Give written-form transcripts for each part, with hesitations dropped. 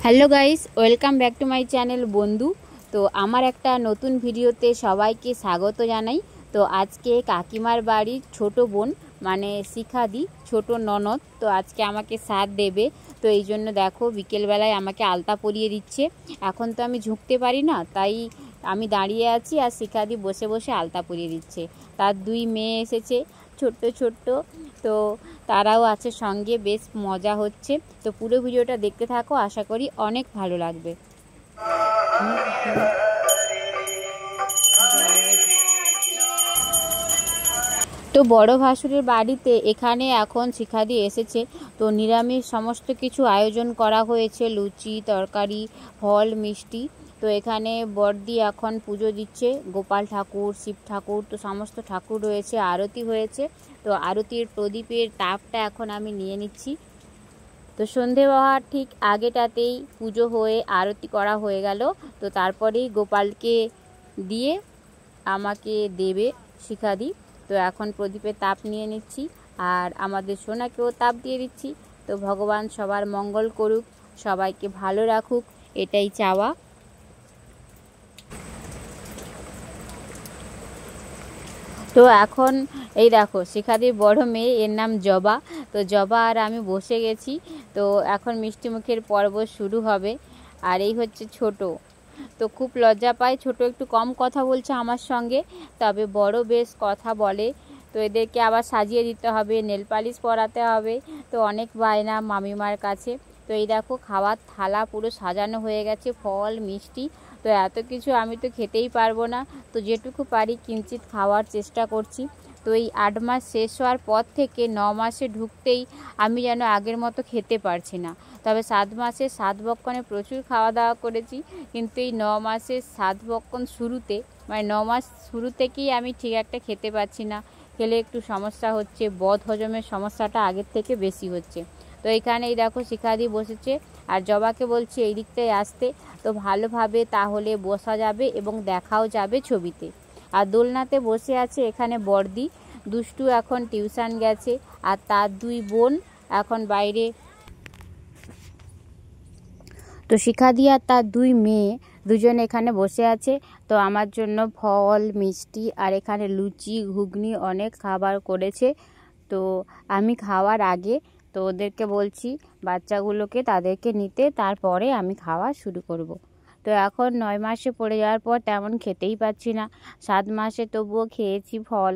Hello guys, welcome back to my channel বন্ধু। তো আমার একটা নতুন ভিডিওতে সবাইকে স্বাগত জানাই। তো আজকে কাকিমার বাড়ির ছোট বোন মানে শিখাদি, ছোট ননদ, তো আজকে আমাকে সাথ দেবে। তো এই জন্য দেখো বিকেলবেলায় আমাকে আলতা পরিয়ে দিচ্ছে। এখন তো আমি ঝুঁকতে পারি না, তাই আমি দাঁড়িয়ে আছি আর শিখাদি বসে বসে আলতা পরিয়ে দিচ্ছে। তার দুই মেয়ে এসেছে ছোট্ট ছোট্ট, তো তারাও আছে সঙ্গে, বেশ মজা হচ্ছে। তো পুরো ভিডিওটা দেখতে থাকো, আশা করি অনেক ভালো লাগবে। তো বড় ভাসুরের বাড়িতে এখানে এখন শিখাদি এসেছে। তো নিরামিষ সমস্ত কিছু আয়োজন করা হয়েছে, লুচি, তরকারি, ফল, মিষ্টি। তো এখানে বড়দি এখন পুজো দিচ্ছে, গোপাল ঠাকুর, শিব ঠাকুর, তো সমস্ত ঠাকুর রয়েছে, আরতি হয়েছে। তো আরতির প্রদীপের তাপটা এখন আমি নিয়ে নিচ্ছি। তো সন্ধে হওয়ার ঠিক আগেটাতেই পুজো হয়ে আরতি করা হয়ে গেল। তো তারপরেই গোপালকে দিয়ে আমাকে দেবে শিখাদি। তো এখন প্রদীপের তাপ নিয়ে নিচ্ছি আর আমাদের সোনাকেও তাপ দিয়ে দিচ্ছি। তো ভগবান সবার মঙ্গল করুক, সবাইকে ভালো রাখুক, এটাই চাওয়া। তো এখন এই দেখো শিখাদির বড় মেয়ে, এর নাম জবা। তো জবা আর আমি বসে গেছি। তো এখন মিষ্টি মুখের পর্ব শুরু হবে। আর এই হচ্ছে ছোট, তো খুব লজ্জা পায়, ছোট একটু কম কথা বলছে আমার সঙ্গে, তবে বড় বেশ কথা বলে। তো এদেরকে আবার সাজিয়ে দিতে হবে, নেল পালিশ পরাতে হবে, তো অনেক বায়না মামিমার কাছে। তো এই দেখো খাওয়ার থালা পুরো সাজানো হয়ে গেছে, ফল, মিষ্টি। তো এত কিছু আমি তো খেতেই পারবো না, তো যেটুকু পারি কিঞ্চিত খাওয়ার চেষ্টা করছি। তো এই 8 মাস শেষ হওয়ার পর থেকে 9 মাসে ঢুকতেই আমি যেন আগের মতো খেতে পারছি না। তবে 7 মাসে 7 বক্ষণে প্রচুর খাওয়া দাওয়া করেছি, কিন্তু এই 9 মাসের 7 বক্ষণ শুরুতে, মানে 9 মাস শুরু থেকেই আমি ঠিক একটা খেতে পারছি না। খেলে একটু সমস্যা হচ্ছে, বদ হজমের সমস্যাটা আগের থেকে বেশি হচ্ছে। তো এখানে এই দেখো শিখাদি বসেছে আর জবাকে বলছি এই দিকটায় আসতে, তো ভালোভাবে তাহলে বসা যাবে এবং দেখাও যাবে ছবিতে। আর দোলনাতে বসে আছে এখানে বড়দি, দুষ্টু এখন টিউশন গেছে, আর তার দুই বোন এখন বাইরে। তো শিখাদি আর তার দুই মেয়ে দুজন এখানে বসে আছে। তো আমার জন্য ফল, মিষ্টি আর এখানে লুচি, ঘুগনি অনেক খাবার করেছে। তো আমি খাওয়ার আগে তো ওদেরকে বলছি বাচ্চাগুলোকে তাদেরকে নিতে, তারপরে আমি খাওয়া শুরু করব। তো এখন 9 মাসে পড়ে যাওয়ার পর তেমন খেতেই পাচ্ছি না। 7 মাসে তবুও খেয়েছি ফল,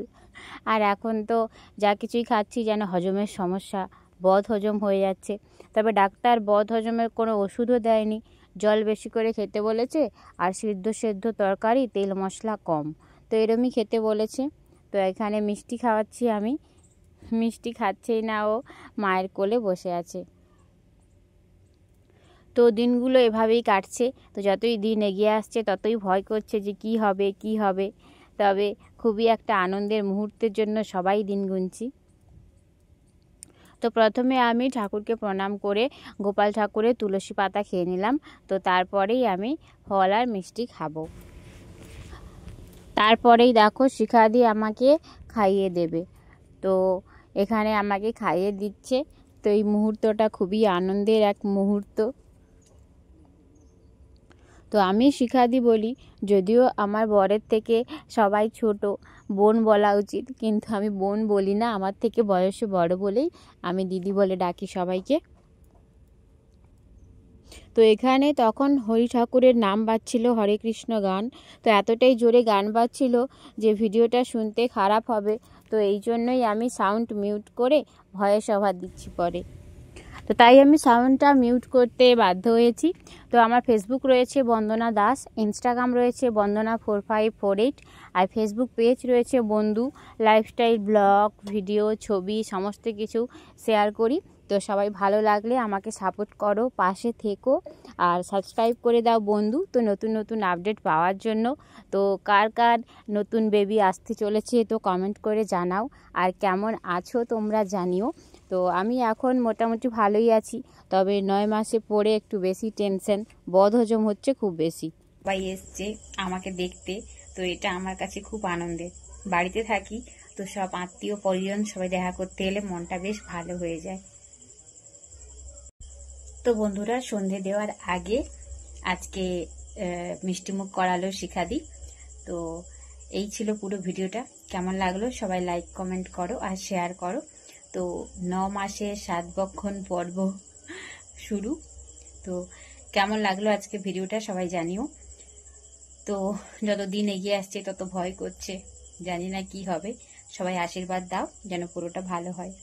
আর এখন তো যা কিছুই খাচ্ছি যেন হজমের সমস্যা, বদ হজম হয়ে যাচ্ছে। তবে ডাক্তার বদ হজমের কোনো ওষুধও দেয়নি, জল বেশি করে খেতে বলেছে আর সিদ্ধ সেদ্ধ তরকারি, তেল মশলা কম, তো এরমই খেতে বলেছে। তো এখানে মিষ্টি খাওয়াচ্ছি আমি, মিষ্টি খাচ্ছেই না, ও মায়ের কোলে বসে আছে। তো দিনগুলো এভাবেই কাটছে। তো যতই দিন এগিয়ে আসছে ততই ভয় করছে যে কি হবে কি হবে। তবে খুবই একটা আনন্দের মুহূর্তের জন্য সবাই দিন গুনছি। তো প্রথমে আমি ঠাকুরকে প্রণাম করে গোপাল ঠাকুরের তুলসী পাতা খেয়ে নিলাম। তো তারপরেই আমি ফল আর মিষ্টি খাবো। তারপরেই দেখো শিখাদি আমাকে খাইয়ে দেবে। তো এখানে আমাকে খাইয়ে দিচ্ছে। তো এই মুহূর্তটা খুবই আনন্দের এক মুহূর্ত। তো আমি শিখাদি বলি, যদিও আমার বরের থেকে সবাই ছোট, বোন বলা উচিত, কিন্তু আমি বোন বলি না, আমার থেকে বয়সে বড় বলেই আমি দিদি বলে ডাকি সবাইকে। তো এখানে তখন হরি ঠাকুরের নাম বাজছিল, হরে কৃষ্ণ গান। তো এতটাই জোরে গান বাজছিল যে ভিডিওটা শুনতে খারাপ হবে, তো এই জন্যই আমি সাউন্ড মিউট করে ভয়েস ওভার দিচ্ছি পরে। তো তাই আমি সাউন্ডটা মিউট করতে বাধ্য হয়েছি। তো আমার ফেসবুক রয়েছে বন্দনা দাস, ইনস্টাগ্রাম রয়েছে বন্দনা 4548, আর ফেসবুক পেজ রয়েছে বন্ধু লাইফস্টাইল, ব্লগ, ভিডিও, ছবি সমস্ত কিছু শেয়ার করি। তো সবাই ভালো লাগলে আমাকে সাপোর্ট করো, পাশে থেকো আর সাবস্ক্রাইব করে দাও বন্ধু, তো নতুন নতুন আপডেট পাওয়ার জন্য। তো কার কার নতুন বেবি আসতে চলেছে তো কমেন্ট করে জানাও, আর কেমন আছো তোমরা জানিও। তো আমি এখন মোটামুটি ভালোই আছি, তবে 9 মাসে পড়ে একটু বেশি টেনশন, বদ হজম হচ্ছে খুব বেশি। সবাই এসছে আমাকে দেখতে, তো এটা আমার কাছে খুব আনন্দের। বাড়িতে থাকি তো সব আত্মীয় পরিজন সবাই দেখা করতে এলে মনটা বেশ ভালো হয়ে যায়। তো বন্ধুরা, সন্ধে দেওয়ার আগে আজকে মিষ্টিমুখ করালো শিখাদি। তো এই ছিল পুরো ভিডিওটা। কেমন লাগলো সবাই লাইক কমেন্ট করো আর শেয়ার করো। তো 9 মাসে 7 বক্ষণ পর্ব শুরু। তো কেমন লাগলো আজকে ভিডিওটা সবাই জানিও। তো যত দিন এগিয়ে আসছে তত ভয় করছে, জানি না কি হবে। সবাই আশীর্বাদ দাও যেন পুরোটা ভালো হয়।